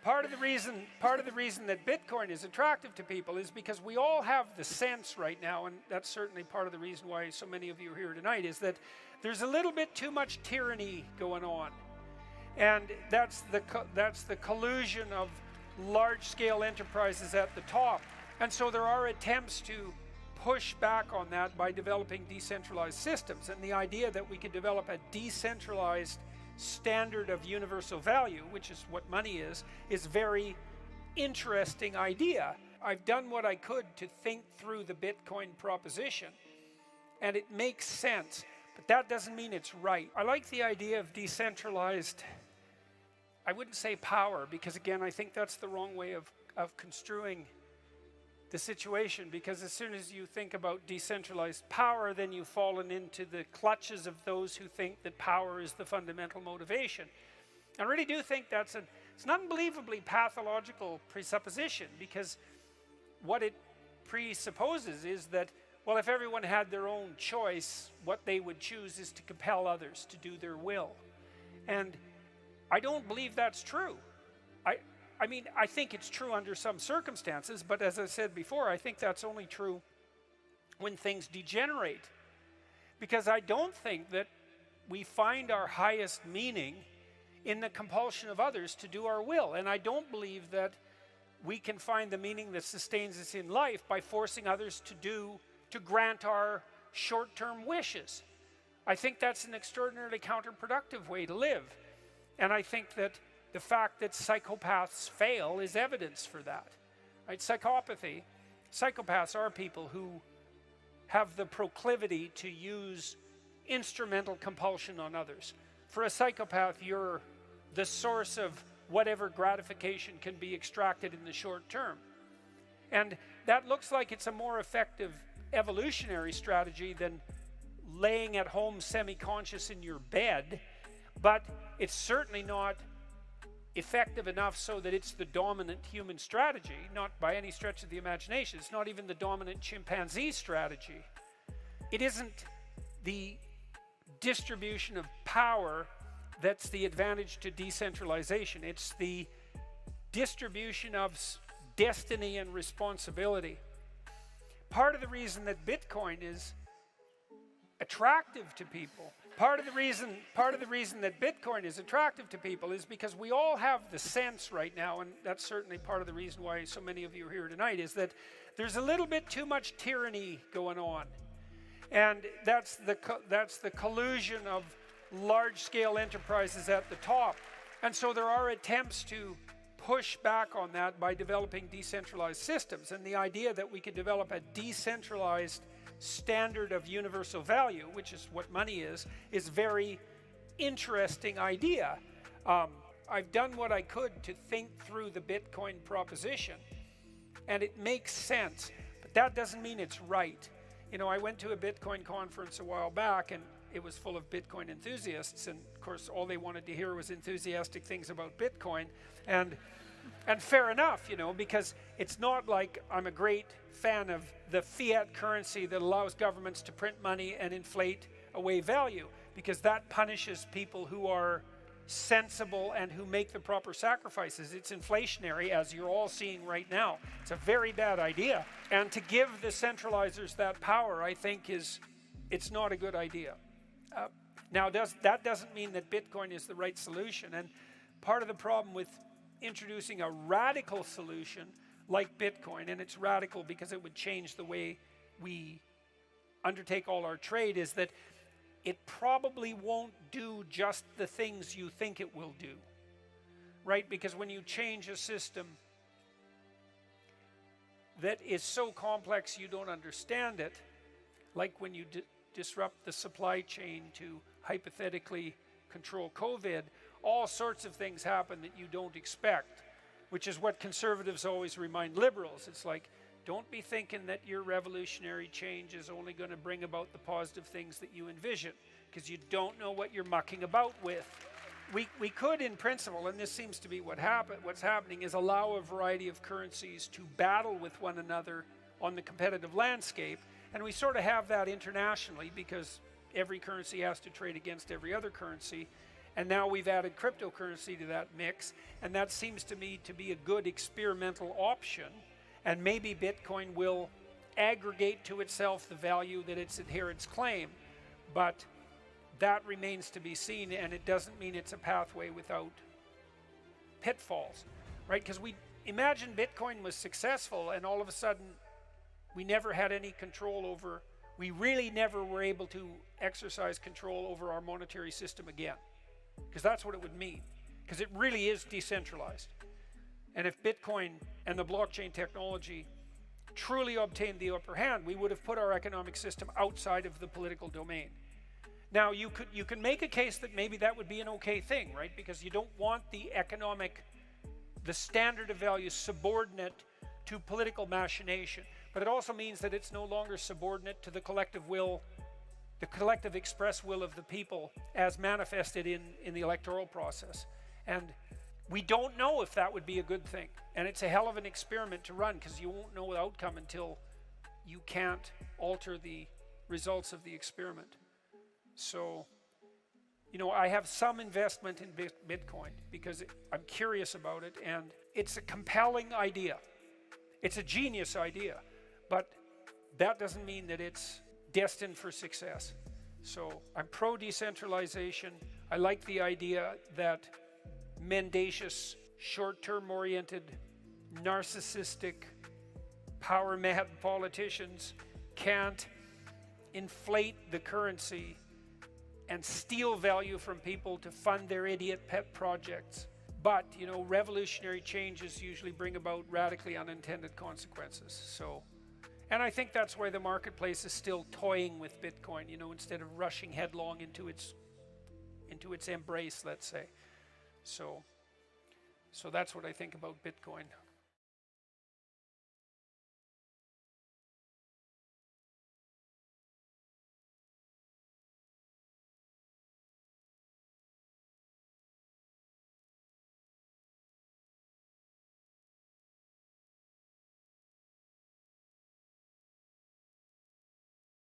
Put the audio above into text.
part of the reason that Bitcoin is attractive to people is because we all have the sense right now, and that's certainly part of the reason why so many of you are here tonight, is that there's a little bit too much tyranny going on. And that's the collusion of large-scale enterprises at the top. And so there are attempts to push back on that by developing decentralized systems. And the idea that we could develop a decentralized standard of universal value, which is what money is a very interesting idea. I've done what I could to think through the Bitcoin proposition, and it makes sense, but that doesn't mean it's right. I like the idea of decentralized, I wouldn't say power, because again, I think that's the wrong way of construing the situation, because as soon as you think about decentralized power, then you've fallen into the clutches of those who think that power is the fundamental motivation. I really do think it's an unbelievably pathological presupposition, because what it presupposes is that, well, if everyone had their own choice, what they would choose is to compel others to do their will. And I don't believe that's true. I mean, I think it's true under some circumstances, but as I said before, I think that's only true when things degenerate. Because I don't think that we find our highest meaning in the compulsion of others to do our will. And I don't believe that we can find the meaning that sustains us in life by forcing others to grant our short-term wishes. I think that's an extraordinarily counterproductive way to live. And I think that the fact that psychopaths fail is evidence for that. Right? Psychopaths are people who have the proclivity to use instrumental compulsion on others. For a psychopath, you're the source of whatever gratification can be extracted in the short term. And that looks like it's a more effective evolutionary strategy than laying at home semi-conscious in your bed, but it's certainly not effective enough so that it's the dominant human strategy, not by any stretch of the imagination. It's not even the dominant chimpanzee strategy. It isn't the distribution of power that's the advantage to decentralization. It's the distribution of destiny and responsibility. Part of the reason that Bitcoin is attractive to people, part of the reason that Bitcoin is attractive to people is because we all have the sense right now, and that's certainly part of the reason why so many of you are here tonight, is that there's a little bit too much tyranny going on. And that's the collusion of large-scale enterprises at the top. And so there are attempts to push back on that by developing decentralized systems. And the idea that we could develop a decentralized standard of universal value, which is what money is a very interesting idea. I've done what I could to think through the Bitcoin proposition, and it makes sense, but that doesn't mean it's right. You know, I went to a Bitcoin conference a while back, and it was full of Bitcoin enthusiasts, and of course all they wanted to hear was enthusiastic things about Bitcoin, and fair enough, you know, because it's not like I'm a great fan of the fiat currency that allows governments to print money and inflate away value, because that punishes people who are sensible and who make the proper sacrifices. It's inflationary, as you're all seeing right now. It's a very bad idea. And to give the centralizers that power, I think it's not a good idea. Now, that doesn't mean that Bitcoin is the right solution. And part of the problem with introducing a radical solution like Bitcoin, and it's radical because it would change the way we undertake all our trade, is that it probably won't do just the things you think it will do, right? Because when you change a system that is so complex you don't understand it, like when you disrupt the supply chain to hypothetically control COVID, all sorts of things happen that you don't expect, which is what conservatives always remind liberals. It's like, don't be thinking that your revolutionary change is only going to bring about the positive things that you envision, because you don't know what you're mucking about with. We could, in principle, and this seems to be what's happening, is allow a variety of currencies to battle with one another on the competitive landscape, and we sort of have that internationally because every currency has to trade against every other currency. And now we've added cryptocurrency to that mix, and that seems to me to be a good experimental option. And maybe Bitcoin will aggregate to itself the value that its adherents claim, but that remains to be seen, and it doesn't mean it's a pathway without pitfalls, right? Because we imagine Bitcoin was successful and all of a sudden we never had any control over, we really never were able to exercise control over our monetary system again, because that's what it would mean, because it really is decentralized. And if Bitcoin and the blockchain technology truly obtained the upper hand, we would have put our economic system outside of the political domain. Now you can make a case that maybe that would be an okay thing, right? Because you don't want the standard of value subordinate to political machination. But it also means that it's no longer subordinate to the collective will, the collective express will of the people as manifested in the electoral process. And we don't know if that would be a good thing. And it's a hell of an experiment to run, because you won't know the outcome until you can't alter the results of the experiment. So, you know, I have some investment in Bitcoin because I'm curious about it, and it's a compelling idea. It's a genius idea, but that doesn't mean that it's destined for success. So I'm pro-decentralization. I like the idea that mendacious, short-term oriented, narcissistic, power-mad politicians can't inflate the currency and steal value from people to fund their idiot pet projects. But, you know, revolutionary changes usually bring about radically unintended consequences. So, and I think that's why the marketplace is still toying with Bitcoin, you know, instead of rushing headlong into its embrace, let's say. So that's what I think about Bitcoin.